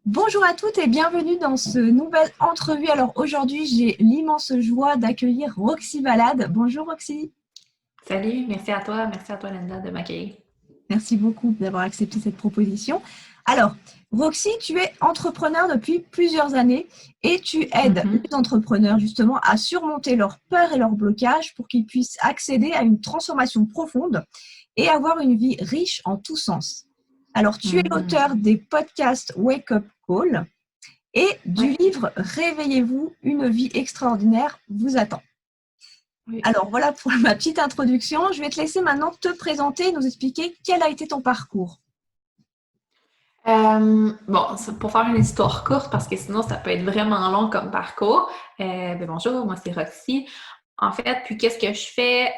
Bonjour à toutes et bienvenue dans ce nouvelle entrevue. Alors aujourd'hui, j'ai l'immense joie d'accueillir Roxy Balade. Bonjour Roxy. Salut, merci à toi Linda de m'accueillir. Merci beaucoup d'avoir accepté cette proposition. Alors, Roxy, tu es entrepreneur depuis plusieurs années et tu aides Mhm. les entrepreneurs justement à surmonter leurs peurs et leurs blocages pour qu'ils puissent accéder à une transformation profonde et avoir une vie riche en tous sens. Alors, tu es l'auteur Mhm. des podcasts Wake Up Call et du Ouais, livre Réveillez-vous, une vie extraordinaire vous attend. oui. Alors voilà pour ma petite introduction. Je vais te laisser maintenant te présenter et nous expliquer quel a été ton parcours. Bon, c'est pour faire une histoire courte, parce que sinon ça peut être vraiment long comme parcours. Bonjour, moi c'est Roxy. En fait, puis qu'est-ce que je fais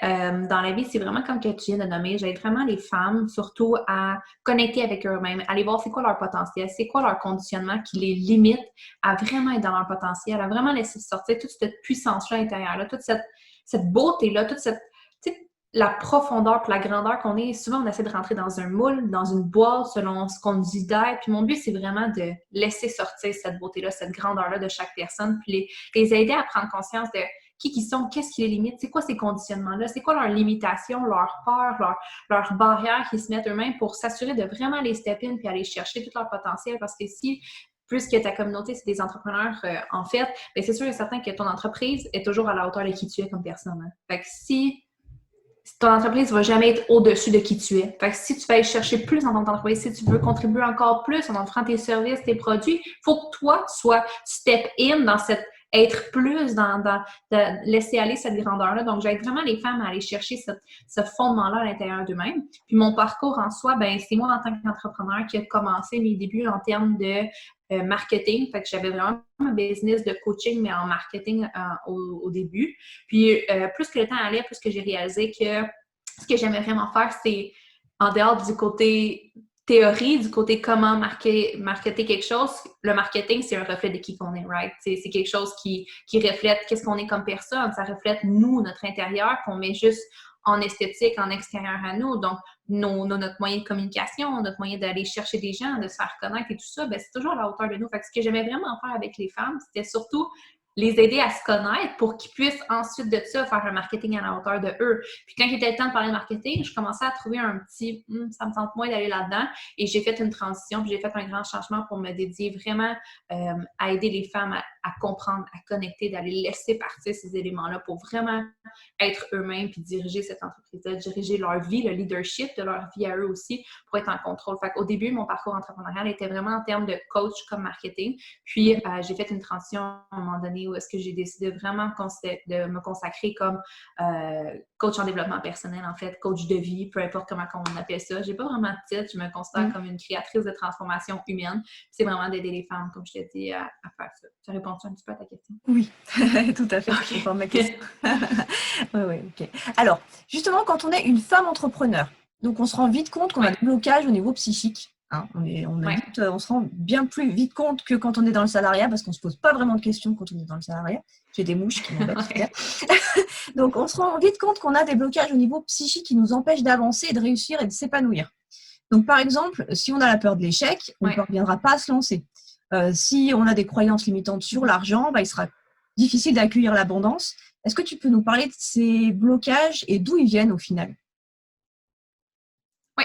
dans la vie, c'est vraiment comme que tu viens de nommer. J'aide vraiment les femmes, surtout à connecter avec eux-mêmes, aller voir c'est quoi leur potentiel, c'est quoi leur conditionnement qui les limite à vraiment être dans leur potentiel, à vraiment laisser sortir toute cette puissance-là intérieure-là, toute cette beauté-là, toute cette, tu sais, la profondeur et la grandeur qu'on est. Souvent, on essaie de rentrer dans un moule, dans une boîte, selon ce qu'on nous dit d'être. Puis mon but, c'est vraiment de laisser sortir cette beauté-là, cette grandeur-là de chaque personne, puis les aider à prendre conscience de qui sont, qu'est-ce qui les limite, c'est quoi ces conditionnements-là, c'est quoi leurs limitations, leurs peurs, leurs barrières qu'ils se mettent eux-mêmes pour s'assurer de vraiment les step in puis aller chercher tout leur potentiel. Parce que si plus que ta communauté, c'est des entrepreneurs, en fait, bien, c'est sûr et certain que ton entreprise est toujours à la hauteur de qui tu es comme personne. Hein. Fait que si ton entreprise ne va jamais être au-dessus de qui tu es. Fait que si tu vas aller chercher plus dans ton entreprise, si tu veux contribuer encore plus en offrant tes services, tes produits, il faut que toi, tu sois step in dans cette être plus, de laisser aller cette grandeur-là. Donc, j'aide vraiment les femmes à aller chercher ce fondement-là à l'intérieur d'eux-mêmes. Puis mon parcours en soi, ben c'est moi en tant qu'entrepreneur qui a commencé mes débuts en termes de marketing. Fait que j'avais vraiment un business de coaching, mais en marketing au début. Puis, plus que le temps allait, plus que j'ai réalisé que ce que j'aimais vraiment faire, c'est en dehors du côté théorie, du côté comment marketer quelque chose, le marketing, c'est un reflet de qui qu'on est, right? C'est quelque chose qui reflète qu'est-ce qu'on est comme personne. Ça reflète nous, notre intérieur, qu'on met juste en esthétique, en extérieur à nous. Donc, notre moyen de communication, notre moyen d'aller chercher des gens, de se faire connaître et tout ça, ben, c'est toujours à la hauteur de nous. Fait que ce que j'aimais vraiment faire avec les femmes, c'était surtout les aider à se connaître pour qu'ils puissent ensuite de ça faire un marketing à la hauteur de eux. Puis quand il était le temps de parler de marketing, je commençais à trouver un petit ça me tente moins d'aller là-dedans et j'ai fait une transition, puis j'ai fait un grand changement pour me dédier vraiment à aider les femmes à comprendre, à connecter, d'aller laisser partir ces éléments-là pour vraiment être eux-mêmes puis diriger cette entreprise-là, diriger leur vie, le leadership de leur vie à eux aussi pour être en contrôle. Fait qu'au début, mon parcours entrepreneurial était vraiment en termes de coach comme marketing. Puis, j'ai fait une transition à un moment donné où est-ce que j'ai décidé vraiment de me consacrer comme coach en développement personnel, en fait, coach de vie, peu importe comment on appelle ça. J'ai pas vraiment de titre, je me considère comme une créatrice de transformation humaine. C'est vraiment d'aider les femmes, comme je t'ai dit, à faire ça. Ça répond-tu un petit peu à ta question? Oui, tout à fait, ça répond à ma question. OK. Oui, oui, ok. Alors, justement, quand on est une femme entrepreneur, donc on se rend vite compte qu'on a Ouais, des blocages au niveau psychique. Hein. ouais, On se rend bien plus vite compte que quand on est dans le salariat, parce qu'on ne se pose pas vraiment de questions quand on est dans le salariat. J'ai des mouches qui m'embêtent. Super. ouais. Donc, on se rend vite compte qu'on a des blocages au niveau psychique qui nous empêchent d'avancer, et de réussir et de s'épanouir. Donc, par exemple, si on a la peur de l'échec, on ne Ouais. parviendra pas à se lancer. Si on a des croyances limitantes sur l'argent, bah, il sera difficile d'accueillir l'abondance. Est-ce que tu peux nous parler de ces blocages et d'où ils viennent au final? Ouais.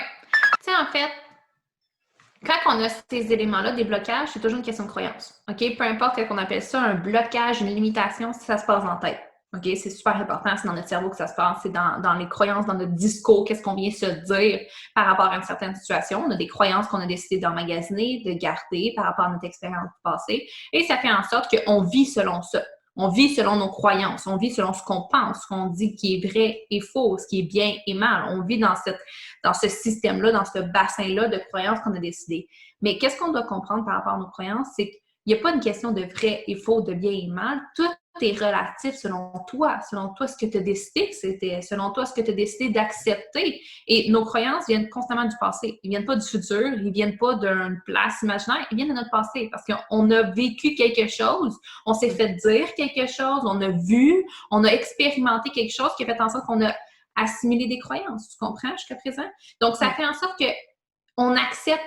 Tu sais, en fait, quand on a ces éléments-là, des blocages, c'est toujours une question de croyance. OK? Peu importe qu'on appelle ça un blocage, une limitation, ça se passe en tête. OK? C'est super important, c'est dans notre cerveau que ça se passe, c'est dans les croyances, dans notre discours, qu'est-ce qu'on vient se dire par rapport à une certaine situation. On a des croyances qu'on a décidé d'emmagasiner, de garder par rapport à notre expérience passée. Et ça fait en sorte qu'on vit selon ça. On vit selon nos croyances, on vit selon ce qu'on pense, ce qu'on dit qui est vrai et faux, ce qui est bien et mal. On vit dans ce système-là, dans ce bassin-là de croyances qu'on a décidé. Mais qu'est-ce qu'on doit comprendre par rapport à nos croyances? C'est qu'il n'y a pas une question de vrai et faux, de bien et mal. Tout est relatif selon toi ce que tu as décidé que c'était, selon toi ce que tu as décidé d'accepter. Et nos croyances viennent constamment du passé. Ils ne viennent pas du futur, ils ne viennent pas d'une place imaginaire, ils viennent de notre passé parce qu'on a vécu quelque chose, on s'est fait dire quelque chose, on a vu, on a expérimenté quelque chose qui a fait en sorte qu'on a assimilé des croyances. Tu comprends jusqu'à présent? Donc, ça Oui. fait en sorte que on accepte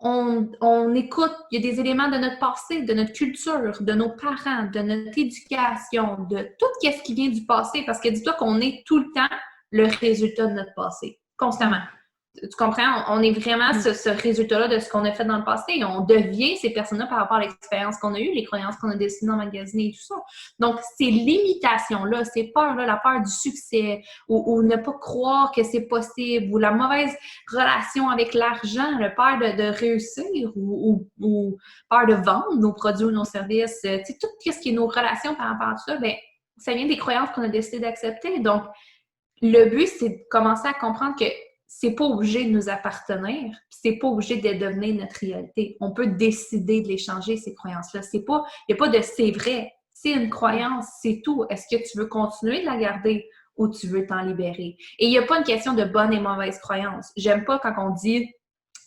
on écoute, il y a des éléments de notre passé, de notre culture, de nos parents, de notre éducation, de tout ce qui vient du passé, parce que dis-toi qu'on est tout le temps le résultat de notre passé, constamment. Tu comprends? On est vraiment ce résultat-là de ce qu'on a fait dans le passé et on devient ces personnes-là par rapport à l'expérience qu'on a eue, les croyances qu'on a décidé d'emmagasiner et tout ça. Donc, ces limitations-là, ces peurs-là, la peur du succès ou ne pas croire que c'est possible ou la mauvaise relation avec l'argent, le peur de réussir ou peur de vendre nos produits ou nos services, tu sais, tout ce qui est nos relations par rapport à tout ça, bien, ça vient des croyances qu'on a décidé d'accepter. Donc, le but, c'est de commencer à comprendre que c'est pas obligé de nous appartenir, c'est pas obligé de devenir notre réalité. On peut décider de les changer, ces croyances-là. Il n'y a pas de c'est vrai. C'est une croyance, c'est tout. Est-ce que tu veux continuer de la garder ou tu veux t'en libérer? Et il n'y a pas une question de bonne et mauvaise croyance. J'aime pas quand on dit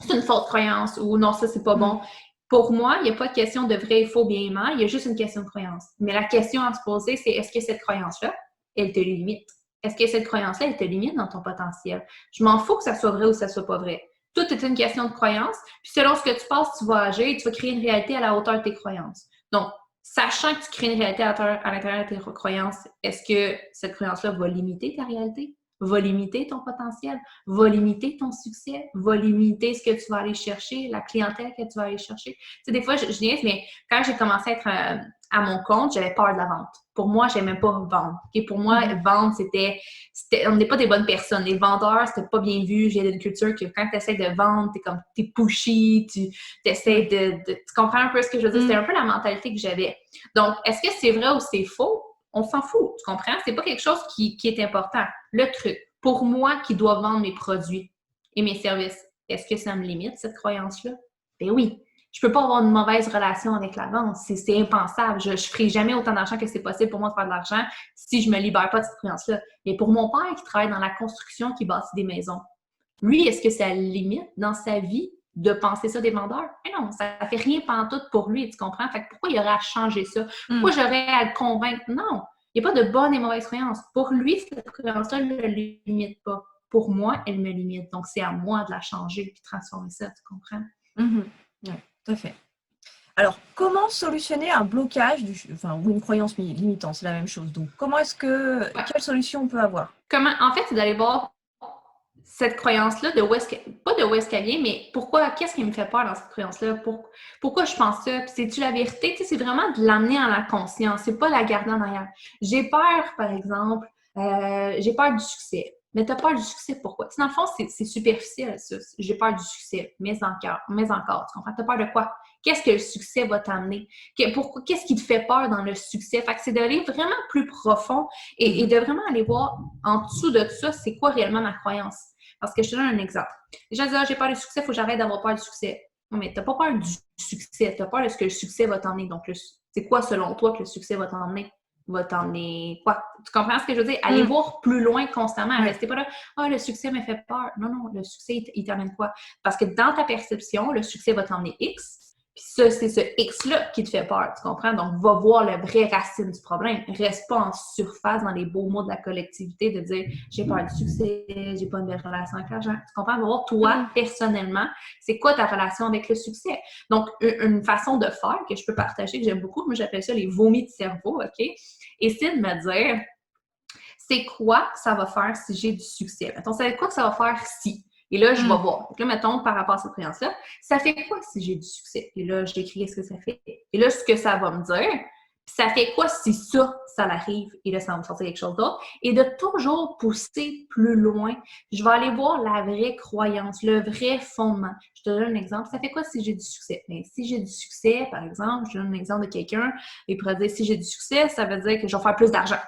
c'est une fausse croyance ou non, ça c'est pas bon. Pour moi, il n'y a pas de question de vrai, faux, bien et mal, il y a juste une question de croyance. Mais la question à se poser, c'est est-ce que cette croyance-là, elle te limite? Est-ce que cette croyance-là, elle te limite dans ton potentiel? Je m'en fous que ça soit vrai ou que ça soit pas vrai. Tout est une question de croyance. Puis selon ce que tu penses, tu vas agir et tu vas créer une réalité à la hauteur de tes croyances. Donc, sachant que tu crées une réalité à l'intérieur de tes croyances, est-ce que cette croyance-là va limiter ta réalité? Va limiter ton potentiel? Va limiter ton succès? Va limiter ce que tu vas aller chercher, la clientèle que tu vas aller chercher? Tu sais, des fois, je niaise, mais quand j'ai commencé à être à mon compte, j'avais peur de la vente. Pour moi, j'aimais pas vendre. Et pour moi, vendre, on n'est pas des bonnes personnes. Les vendeurs, c'était pas bien vu. J'ai une culture que quand tu essaies de vendre, t'es pushy, tu essaies tu comprends un peu ce que je veux dire? C'était un peu la mentalité que j'avais. Donc, est-ce que c'est vrai ou c'est faux? On s'en fout, tu comprends? C'est pas quelque chose qui est important. Le truc, pour moi qui dois vendre mes produits et mes services, est-ce que ça me limite, cette croyance-là? Ben oui. Je peux pas avoir une mauvaise relation avec la vente. C'est impensable. Je ferai jamais autant d'argent que c'est possible pour moi de faire de l'argent si je me libère pas de cette croyance-là. Mais pour mon père qui travaille dans la construction, qui bâtit des maisons, lui, est-ce que ça le limite dans sa vie de penser ça des vendeurs? Mais non, ça fait rien pantoute pour lui, tu comprends? Fait que pourquoi il aurait à changer ça? Pourquoi j'aurais à le convaincre? Non, il n'y a pas de bonne et mauvaise croyance. Pour lui, cette croyance-là ne le limite pas. Pour moi, elle me limite. Donc, c'est à moi de la changer et de transformer ça, tu comprends? Oui, tout à fait. Alors, comment solutionner un blocage ou une croyance limitante? C'est la même chose. Donc, quelle solution on peut avoir? En fait, c'est d'aller voir cette croyance-là, pas de où est-ce qu'elle vient, mais qu'est-ce qui me fait peur dans cette croyance-là? Pourquoi je pense ça? Puis c'est-tu la vérité? Tu sais, c'est vraiment de l'amener à la conscience, c'est pas la garder en arrière. J'ai peur, par exemple, j'ai peur du succès. Mais tu as peur du succès, pourquoi? Dans le fond, c'est superficiel, ça. J'ai peur du succès, mais encore, tu comprends? Tu as peur de quoi? Qu'est-ce que le succès va t'amener? Qu'est-ce qui te fait peur dans le succès? Fait que c'est d'aller vraiment plus profond et de vraiment aller voir en dessous de ça, c'est quoi réellement ma croyance? Parce que je te donne un exemple. Les gens disent, j'ai peur du succès, il faut que j'arrête d'avoir peur du succès. Non, mais tu n'as pas peur du succès, tu as peur de ce que le succès va t'emmener. Donc, c'est quoi, selon toi, que le succès va t'emmener? Va t'emmener quoi? Tu comprends ce que je veux dire? Aller voir plus loin constamment. Restez pas là, le succès me fait peur. Non, le succès, il t'amène quoi? Parce que dans ta perception, le succès va t'emmener X. Puis ça, c'est ce X-là qui te fait peur, tu comprends? Donc, va voir la vraie racine du problème. Reste pas en surface dans les beaux mots de la collectivité de dire « j'ai peur du succès, j'ai pas une belle relation avec l'argent ». Tu comprends? Va voir toi, personnellement, c'est quoi ta relation avec le succès. Donc, une façon de faire que je peux partager, que j'aime beaucoup, moi j'appelle ça les vomis de cerveau, OK? Et c'est de me dire « c'est quoi que ça va faire si j'ai du succès? » Mettons, c'est quoi que ça va faire si? Et là, je vais voir. Donc là, mettons, par rapport à cette croyance-là, ça fait quoi si j'ai du succès? Et là, je décris ce que ça fait. Et là, ce que ça va me dire, ça fait quoi si ça l'arrive? Et là, ça va me sortir quelque chose d'autre. Et de toujours pousser plus loin, je vais aller voir la vraie croyance, le vrai fondement. Je te donne un exemple. Ça fait quoi si j'ai du succès? Bien, si j'ai du succès, par exemple, je donne un exemple de quelqu'un, il pourrait dire, si j'ai du succès, ça veut dire que je vais faire plus d'argent.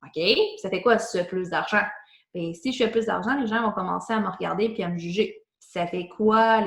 OK? Ça fait quoi si j'ai plus d'argent? Et si je fais plus d'argent, les gens vont commencer à me regarder et à me juger. Ça fait quoi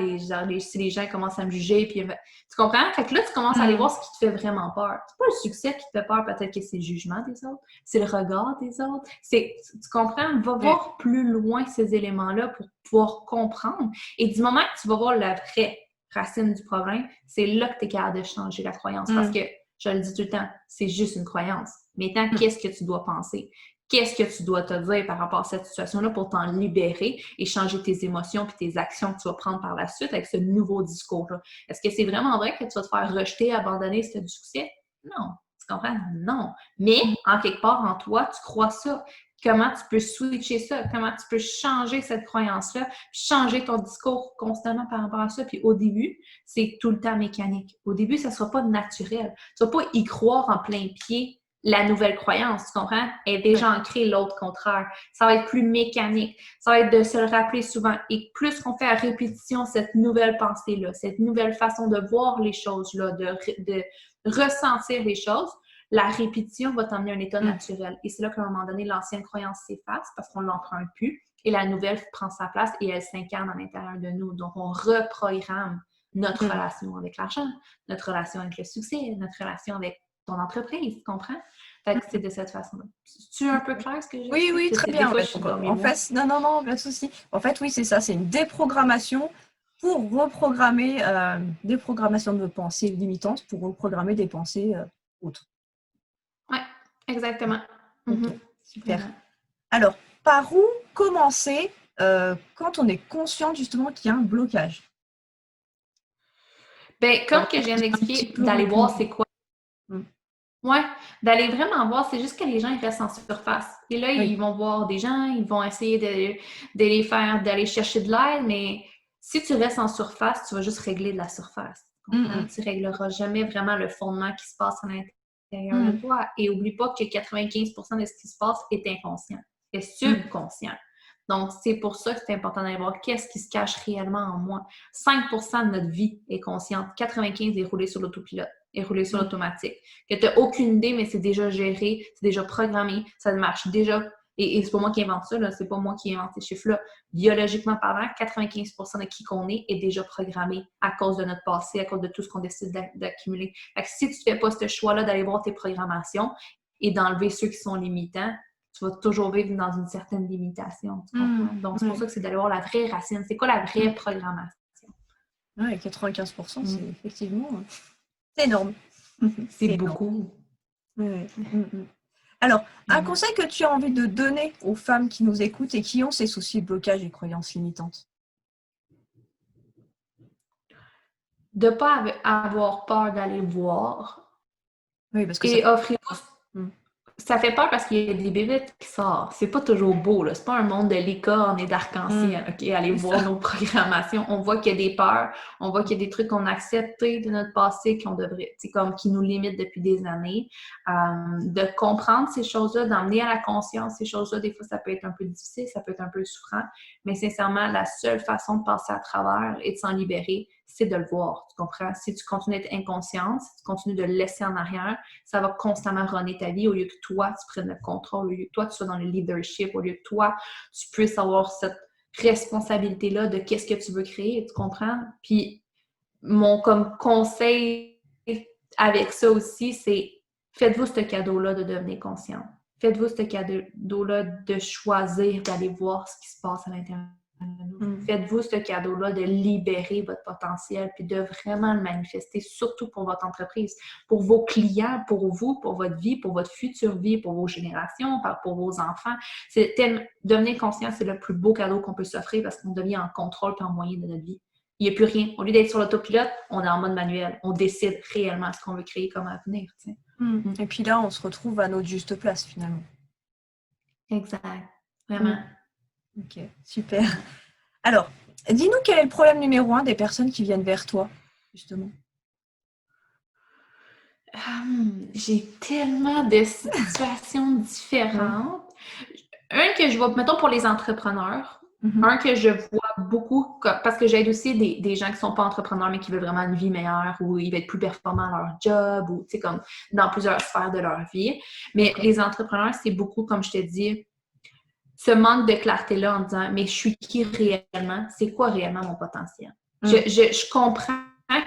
si les gens commencent à me juger? Puis, tu comprends? Fait que là, tu commences à aller voir ce qui te fait vraiment peur. C'est pas le succès qui te fait peur, peut-être que c'est le jugement des autres, c'est le regard des autres. Tu comprends? Va voir plus loin ces éléments-là pour pouvoir comprendre. Et du moment que tu vas voir la vraie racine du problème, c'est là que tu es capable de changer la croyance. Parce que, je le dis tout le temps, c'est juste une croyance. Maintenant, qu'est-ce que tu dois penser? qu'est-ce que tu dois te dire par rapport à cette situation-là pour t'en libérer et changer tes émotions puis tes actions que tu vas prendre par la suite avec ce nouveau discours-là. Est-ce que c'est vraiment vrai que tu vas te faire rejeter, abandonner si tu as du succès? Non. Tu comprends? Non. Mais, en quelque part, en toi, tu crois ça. Comment tu peux switcher ça? Comment tu peux changer cette croyance-là? Changer ton discours constamment par rapport à ça? Puis au début, c'est tout le temps mécanique. Au début, ça ne sera pas naturel. Tu ne vas pas y croire en plein pied la nouvelle croyance, tu comprends? Elle est déjà ancrée, l'autre contraire. Ça va être plus mécanique. Ça va être de se le rappeler souvent. Et plus qu'on fait à répétition cette nouvelle pensée-là, cette nouvelle façon de voir les choses-là, de ressentir les choses, la répétition va t'emmener à un état naturel. Et c'est là qu'à un moment donné, l'ancienne croyance s'efface parce qu'on ne l'emprunte plus et la nouvelle prend sa place et elle s'incarne à l'intérieur de nous. Donc, on reprogramme notre relation avec l'argent, notre relation avec le succès, notre relation avec ton entreprise, tu comprends? Fait que c'est de cette façon-là. C'est un peu clair ce que j'ai dit? Oui, très bien. En fait, non, pas de souci. En fait, oui, c'est ça. C'est une déprogrammation pour reprogrammer des programmations de pensées limitantes pour reprogrammer des pensées autres. Oui, exactement. Okay, super. Alors, par où commencer quand on est conscient justement qu'il y a un blocage? Bien, comme que je viens d'expliquer, d'aller voir c'est quoi. Oui, d'aller vraiment voir, c'est juste que les gens ils restent en surface. Et là, ils vont voir des gens, ils vont essayer d'aller chercher de l'aide, mais si tu restes en surface, tu vas juste régler de la surface. Tu ne régleras jamais vraiment le fondement qui se passe à l'intérieur de toi. Et n'oublie pas que 95% de ce qui se passe est inconscient, est subconscient. Donc, c'est pour ça que c'est important d'aller voir qu'est-ce qui se cache réellement en moi. 5% de notre vie est consciente, 95% est roulé sur l'autopilote, est roulé sur l'automatique. Que tu n'as aucune idée, mais c'est déjà géré, c'est déjà programmé, ça marche déjà. Et c'est pas moi qui invente ça, là, c'est pas moi qui invente ces chiffres-là. Biologiquement parlant, 95% de qui qu'on est déjà programmé à cause de notre passé, à cause de tout ce qu'on décide d'accumuler. Fait que si tu ne fais pas ce choix-là d'aller voir tes programmations et d'enlever ceux qui sont limitants, tu vas toujours vivre dans une certaine limitation. Tu comprends? Donc, c'est pour ça que c'est d'aller voir la vraie racine. C'est quoi la vraie programmation? Oui, 95%, c'est effectivement... C'est énorme. C'est beaucoup. Alors, un conseil que tu as envie de donner aux femmes qui nous écoutent et qui ont ces soucis de blocage et croyances limitantes? De ne pas avoir peur d'aller voir. Oui, parce que et offrir... Ça fait peur parce qu'il y a des bébites qui sortent. C'est pas toujours beau, là. C'est pas un monde de licorne et d'arc-en-ciel, OK? Allez voir nos programmations. On voit qu'il y a des peurs, on voit qu'il y a des trucs qu'on a acceptés de notre passé qu'on devrait, qui nous limitent depuis des années. De comprendre ces choses-là, d'emmener à la conscience ces choses-là, des fois, ça peut être un peu difficile, ça peut être un peu souffrant, mais sincèrement, la seule façon de passer à travers et de s'en libérer, c'est de le voir, tu comprends? Si tu continues d'être inconsciente, si tu continues de le laisser en arrière, ça va constamment runner ta vie au lieu que toi, tu prennes le contrôle, au lieu que toi, tu sois dans le leadership, au lieu que toi, tu puisses avoir cette responsabilité-là de qu'est-ce que tu veux créer, tu comprends? Puis, mon comme conseil avec ça aussi, c'est faites-vous ce cadeau-là de devenir conscient. Faites-vous ce cadeau-là de choisir d'aller voir ce qui se passe à l'intérieur. Faites-vous ce cadeau-là de libérer votre potentiel puis de vraiment le manifester, surtout pour votre entreprise, pour vos clients, pour vous, pour votre vie, pour votre future vie, pour vos générations, pour vos enfants. Devenir conscient, c'est le plus beau cadeau qu'on peut s'offrir parce qu'on devient en contrôle et en moyen de notre vie. Il n'y a plus rien. Au lieu d'être sur l'autopilote, on est en mode manuel. On décide réellement ce qu'on veut créer comme avenir. Et puis là, on se retrouve à notre juste place, finalement. Exact. Vraiment. Ok, super. Alors, dis-nous quel est le problème numéro 1 des personnes qui viennent vers toi, justement? J'ai tellement de situations différentes. Un que je vois, mettons pour les entrepreneurs, un que je vois beaucoup, parce que j'aide aussi des gens qui ne sont pas entrepreneurs, mais qui veulent vraiment une vie meilleure, ou ils veulent être plus performants à leur job, ou tu sais, comme dans plusieurs sphères de leur vie. Mais les entrepreneurs, c'est beaucoup, comme je te dis, ce manque de clarté-là en disant, mais je suis qui réellement? C'est quoi réellement mon potentiel? Je comprends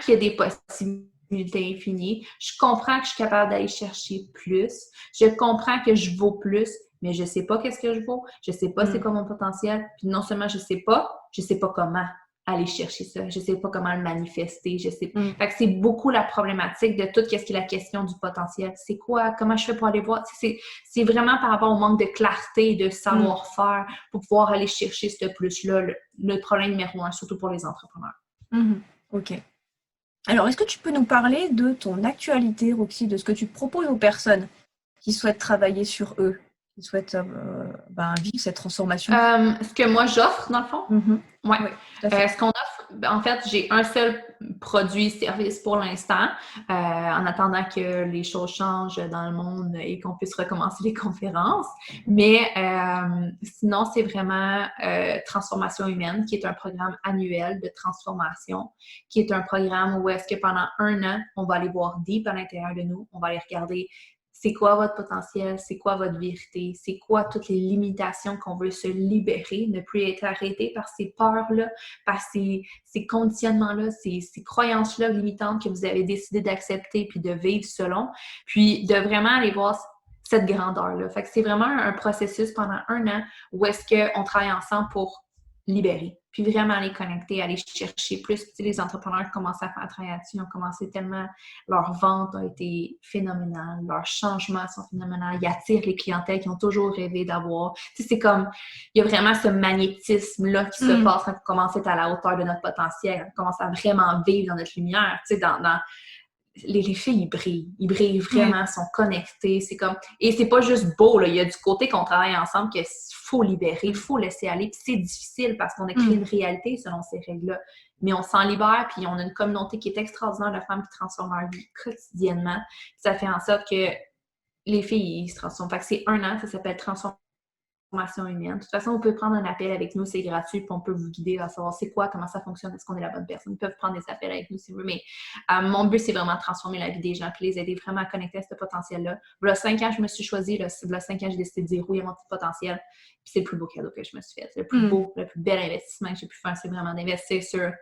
qu'il y a des possibilités infinies. Je comprends que je suis capable d'aller chercher plus. Je comprends que je vaux plus, mais je ne sais pas qu'est-ce que je vaux. Je ne sais pas c'est quoi mon potentiel. Puis non seulement je ne sais pas comment. aller chercher ça. Je sais pas comment le manifester. Je sais pas. Fait que c'est beaucoup la problématique de tout ce qui est la question du potentiel. C'est quoi? Comment je fais pour aller voir? C'est vraiment par rapport au manque de clarté, de savoir-faire pour pouvoir aller chercher ce plus-là, le problème numéro 1, surtout pour les entrepreneurs. OK. Alors, est-ce que tu peux nous parler de ton actualité, Roxy, de ce que tu proposes aux personnes qui souhaitent travailler sur eux, qui souhaitent vivre cette transformation? Ce que moi j'offre, dans le fond? Oui, tout à fait. Ce qu'on offre, en fait, j'ai un seul produit-service pour l'instant, en attendant que les choses changent dans le monde et qu'on puisse recommencer les conférences. Mais sinon, c'est vraiment Transformation humaine, qui est un programme annuel de transformation, qui est un programme où est-ce que pendant 1 an, on va aller voir deep à l'intérieur de nous, on va aller regarder c'est quoi votre potentiel, c'est quoi votre vérité, c'est quoi toutes les limitations qu'on veut se libérer, ne plus être arrêté par ces peurs-là, par ces conditionnements-là, ces croyances-là limitantes que vous avez décidé d'accepter puis de vivre selon, puis de vraiment aller voir cette grandeur-là. Fait que c'est vraiment un processus pendant 1 an où est-ce qu'on travaille ensemble pour libérer, puis vraiment aller connecter, aller chercher plus. Tu sais, les entrepreneurs commencent à faire travailler là-dessus, ils ont commencé tellement, leurs ventes ont été phénoménales, leurs changements sont phénoménales, ils attirent les clientèles qu'ils ont toujours rêvé d'avoir. Tu sais, c'est comme, il y a vraiment ce magnétisme-là qui se passe quand on commence à être à la hauteur de notre potentiel, on commence à vraiment vivre dans notre lumière, tu sais, les filles, ils brillent vraiment, sont connectées, c'est comme... Et c'est pas juste beau, là, il y a du côté qu'on travaille ensemble qu'il faut libérer, il faut laisser aller, puis c'est difficile parce qu'on a créé une réalité selon ces règles-là, mais on s'en libère, puis on a une communauté qui est extraordinaire de femmes qui transforment leur vie quotidiennement, puis ça fait en sorte que les filles, ils se transforment. Fait que c'est 1 an, ça s'appelle Transformation humaine. De toute façon, vous pouvez prendre un appel avec nous, c'est gratuit, puis on peut vous guider à savoir c'est quoi, comment ça fonctionne, est-ce qu'on est la bonne personne. Ils peuvent prendre des appels avec nous si vous voulez, mais mon but, c'est vraiment de transformer la vie des gens, puis les aider vraiment à connecter à ce potentiel-là. Il y a 5 ans, je me suis choisie, il y a 5 ans, j'ai décidé de dire oui à mon petit potentiel, puis c'est le plus beau cadeau que je me suis fait. C'est le plus beau, le plus bel investissement que j'ai pu faire, c'est vraiment d'investir sur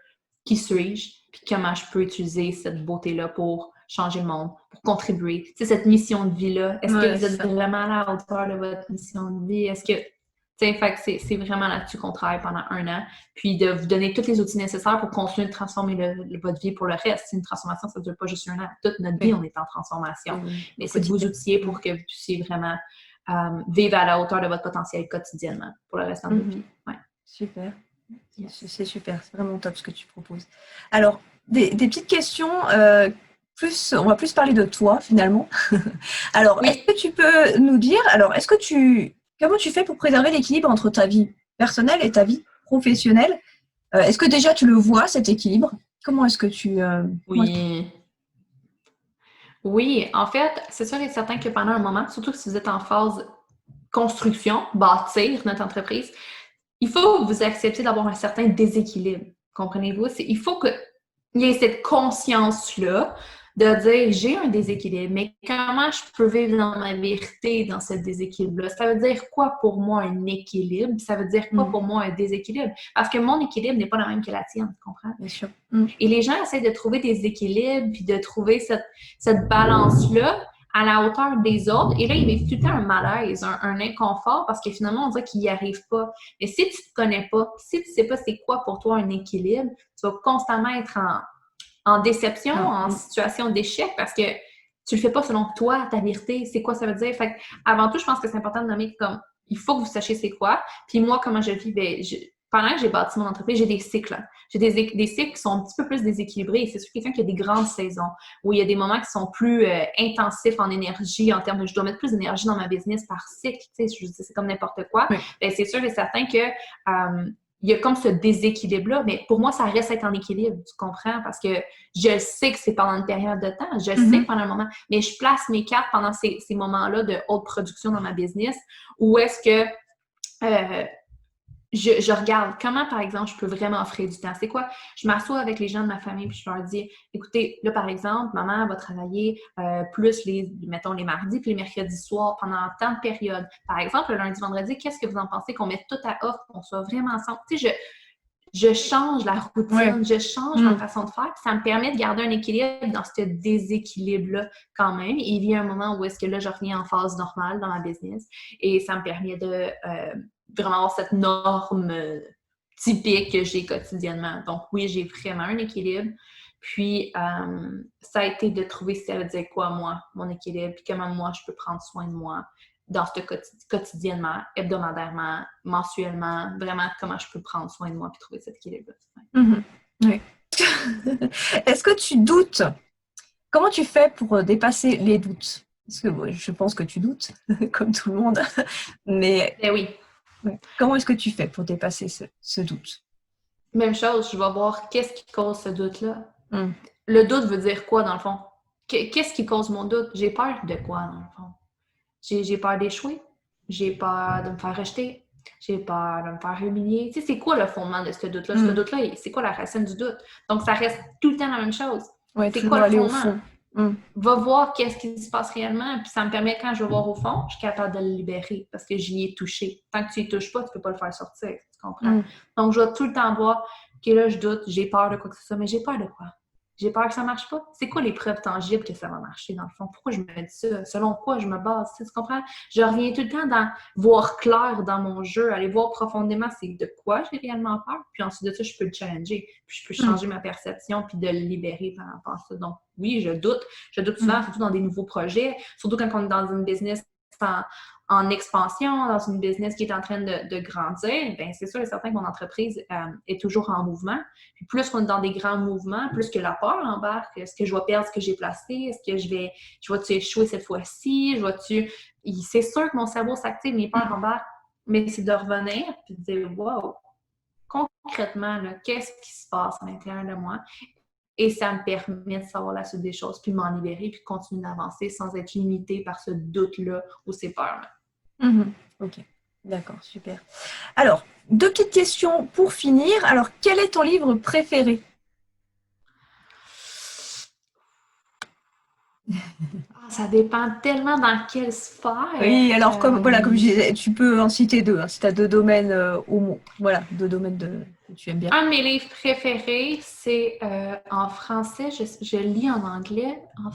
qui suis-je, puis comment je peux utiliser cette beauté-là pour changer le monde, pour contribuer. Tu sais, cette mission de vie-là, est-ce que vous êtes vraiment à la hauteur de votre mission de vie? Est-ce que... Tu sais, fait que c'est vraiment là-dessus qu'on travaille pendant 1 an, puis de vous donner tous les outils nécessaires pour continuer de transformer votre vie pour le reste. C'est une transformation, ça ne dure pas juste 1 an. Toute notre vie, on est en transformation. Mais c'est de vous outiller pour que vous puissiez vraiment vivre à la hauteur de votre potentiel quotidiennement pour le reste de votre vie. Ouais. Super. Yes. C'est super, c'est vraiment top ce que tu proposes. Alors, des petites questions, on va plus parler de toi finalement. Alors, est-ce que tu peux nous dire, comment tu fais pour préserver l'équilibre entre ta vie personnelle et ta vie professionnelle? Est-ce que déjà tu le vois, cet équilibre? Comment est-ce que tu... Oui, en fait, c'est sûr et certain que pendant un moment, surtout si vous êtes en phase construction, bâtir notre entreprise, il faut que vous acceptiez d'avoir un certain déséquilibre. Comprenez-vous? Il faut qu'il y ait cette conscience-là de dire j'ai un déséquilibre, mais comment je peux vivre dans ma vérité dans ce déséquilibre-là? Ça veut dire quoi pour moi un équilibre? Ça veut dire quoi pour moi un déséquilibre? Parce que mon équilibre n'est pas le même que la tienne, tu comprends? Bien sûr. Et les gens essaient de trouver des équilibres puis de trouver cette balance-là à la hauteur des autres. Et là, ils vivent tout le temps un malaise, un inconfort parce que finalement, on dirait qu'ils n'y arrivent pas. Mais si tu ne te connais pas, si tu ne sais pas c'est quoi pour toi un équilibre, tu vas constamment être en déception, en situation d'échec parce que tu le fais pas selon toi, ta vérité, c'est quoi ça veut dire. Fait avant tout, je pense que c'est important de nommer comme il faut que vous sachiez c'est quoi. Puis moi, comment je vis, pendant que j'ai bâti mon entreprise, j'ai des cycles. J'ai des cycles qui sont un petit peu plus déséquilibrés. C'est sûr quelqu'un qui a des grandes saisons où il y a des moments qui sont plus intensifs en énergie, en termes de je dois mettre plus d'énergie dans ma business par cycle. Tu sais, c'est comme n'importe quoi. Oui. Bien, c'est sûr et certain que il y a comme ce déséquilibre-là, mais pour moi, ça reste être en équilibre, tu comprends? Parce que je sais que c'est pendant une période de temps, je sais que pendant un moment, mais je place mes cartes pendant ces moments-là de haute production dans ma business où est-ce que je regarde comment, par exemple, je peux vraiment offrir du temps. C'est quoi? Je m'assois avec les gens de ma famille puis je leur dis, écoutez, là, par exemple, maman va travailler plus mettons, les mardis puis les mercredis soirs pendant tant de périodes. Par exemple, le lundi, vendredi, qu'est-ce que vous en pensez qu'on mette tout à offre, qu'on soit vraiment ensemble? Tu sais, je change la routine, je change ma façon de faire puis ça me permet de garder un équilibre dans ce déséquilibre-là quand même. Et il y a un moment où est-ce que là, je reviens en phase normale dans ma business et ça me permet de... vraiment avoir cette norme typiques que j'ai quotidiennement. Donc, oui, j'ai vraiment un équilibre. Puis, ça a été de trouver ça veut dire quoi, moi, mon équilibre, puis comment moi, je peux prendre soin de moi dans ce quotidiennement, hebdomadairement, mensuellement, vraiment comment je peux prendre soin de moi puis trouver cet équilibre. Oui. Est-ce que tu doutes? Comment tu fais pour dépasser les doutes? Parce que je pense que tu doutes, comme tout le monde. Mais oui. Comment est-ce que tu fais pour dépasser ce doute? Même chose, je vais voir qu'est-ce qui cause ce doute-là. Le doute veut dire quoi, dans le fond? Qu'est-ce qui cause mon doute? J'ai peur de quoi, dans le fond? J'ai peur d'échouer. J'ai peur de me faire rejeter. J'ai peur de me faire humilier. Tu sais, c'est quoi le fondement de ce doute-là? Ce doute-là, c'est quoi la racine du doute? Donc, ça reste tout le temps la même chose. Ouais, c'est quoi le fondement? Au fond. Va voir qu'est-ce qui se passe réellement, puis ça me permet, quand je vais voir au fond, je suis capable de le libérer parce que j'y ai touché. Tant que tu y touches pas, tu peux pas le faire sortir, tu comprends? Donc, je vais tout le temps voir, OK, là, je doute, j'ai peur de quoi que ce soit, mais j'ai peur de quoi? J'ai peur que ça marche pas. C'est quoi les preuves tangibles que ça va marcher, dans le fond? Pourquoi je me dis ça? Selon quoi je me base? Tu comprends? Je reviens tout le temps dans voir clair dans mon jeu, aller voir profondément c'est de quoi j'ai réellement peur, puis ensuite de ça, je peux le challenger, puis je peux changer ma perception, puis de le libérer par rapport à ça. Donc, oui, je doute souvent, surtout dans des nouveaux projets, surtout quand on est dans une business en expansion, dans une business qui est en train de grandir, bien, c'est sûr et certain que mon entreprise est toujours en mouvement. Puis plus qu'on est dans des grands mouvements, plus que la peur embarque. Est-ce que je vais perdre ce que j'ai placé? Est-ce que je vais-tu échouer cette fois-ci? C'est sûr que mon cerveau s'active, mes peurs embarquent, mais c'est de revenir et de dire, wow, concrètement, là, qu'est-ce qui se passe à l'intérieur de moi? Et ça me permet de savoir la suite des choses, puis m'en libérer, puis continuer d'avancer sans être limité par ce doute-là ou ces peurs-là. Ok, d'accord, super. Alors, 2 petites questions pour finir. Alors, quel est ton livre préféré? Ça dépend tellement dans quelle sphère. Oui, alors comme je disais, tu peux en citer 2, si tu as 2 domaines au moins. Voilà, 2 domaines que tu aimes bien. Un de mes livres préférés, c'est en français, je lis en anglais, en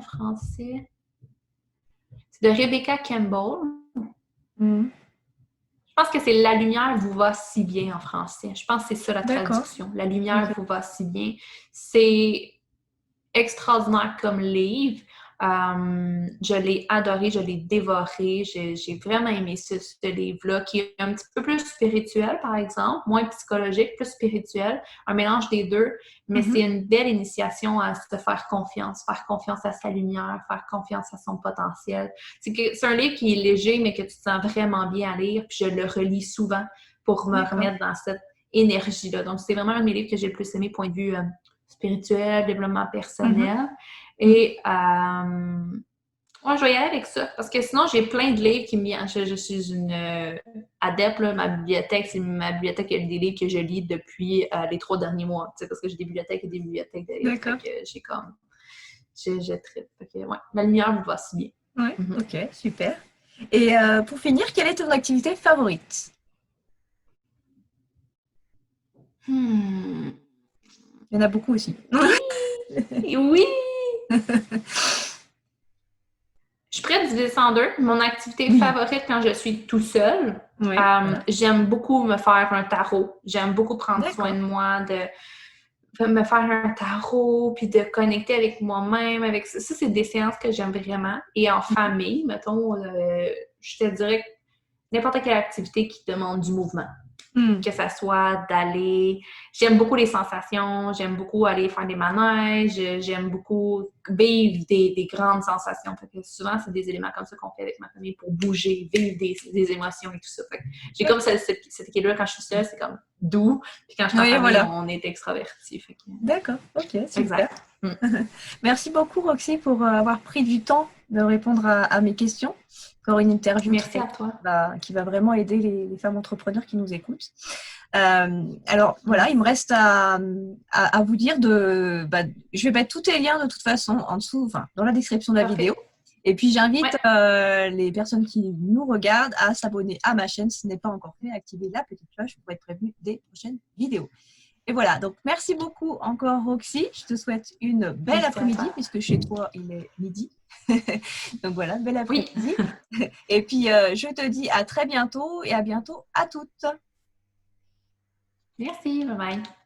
français. C'est de Rebecca Campbell. Je pense que c'est La lumière vous va si bien en français. Je pense que c'est ça la traduction. La lumière vous va si bien. C'est extraordinaire comme livre. Je l'ai adoré, je l'ai dévoré. J'ai vraiment aimé ce livre-là, qui est un petit peu plus spirituel, par exemple, moins psychologique, plus spirituel, un mélange des deux, mais c'est une belle initiation à se faire confiance à sa lumière, faire confiance à son potentiel. C'est un livre qui est léger, mais que tu te sens vraiment bien à lire, puis je le relis souvent pour me remettre dans cette énergie-là. Donc, c'est vraiment un de mes livres que j'ai le plus aimé, point de vue spirituel, développement personnel. Et moi, je vais y aller avec ça. Parce que sinon, j'ai plein de livres qui me viennent. Je suis une adepte, là, ma bibliothèque, c'est ma bibliothèque, il y a des livres que je lis depuis les 3 derniers mois. Parce que j'ai des bibliothèques et des bibliothèques de livres. Fait que j'ai comme. Je tripe. Fait que, ouais, la lumière me va si bien. Ouais, ok, super. Et pour finir, quelle est ton activité favorite? Il y en a beaucoup aussi. Oui! Je pourrais diviser ça en 2. Mon activité favorite quand je suis tout seul, j'aime beaucoup me faire un tarot. J'aime beaucoup prendre soin de moi, de me faire un tarot, puis de connecter avec moi-même. Avec ça, c'est des séances que j'aime vraiment. Et en famille, mettons, je te dirais n'importe quelle activité qui demande du mouvement. Que ça soit d'aller... J'aime beaucoup les sensations, j'aime beaucoup aller faire des manèges, j'aime beaucoup vivre des grandes sensations. Fait que souvent, c'est des éléments comme ça qu'on fait avec ma famille pour bouger, vivre des émotions et tout ça. Fait que j'ai comme cet équilibre quand je suis seule, c'est comme doux. Puis quand je suis en famille, on est extraverti. D'accord, ok, super. Merci beaucoup, Roxy, pour avoir pris du temps de répondre à mes questions. Encore une interview à toi. Qui va vraiment aider les femmes entrepreneurs qui nous écoutent. Alors voilà, il me reste à vous dire je vais mettre tous tes liens de toute façon en dessous, dans la description de la vidéo. Et puis j'invite les personnes qui nous regardent à s'abonner à ma chaîne si ce n'est pas encore fait, à activer la petite cloche pour être prévenu des prochaines vidéos. Et voilà, donc merci beaucoup encore Roxy. Je te souhaite une belle après-midi puisque chez toi il est midi. Donc voilà, belle après-midi. Et puis je te dis à très bientôt et à bientôt à toutes. Merci, bye bye.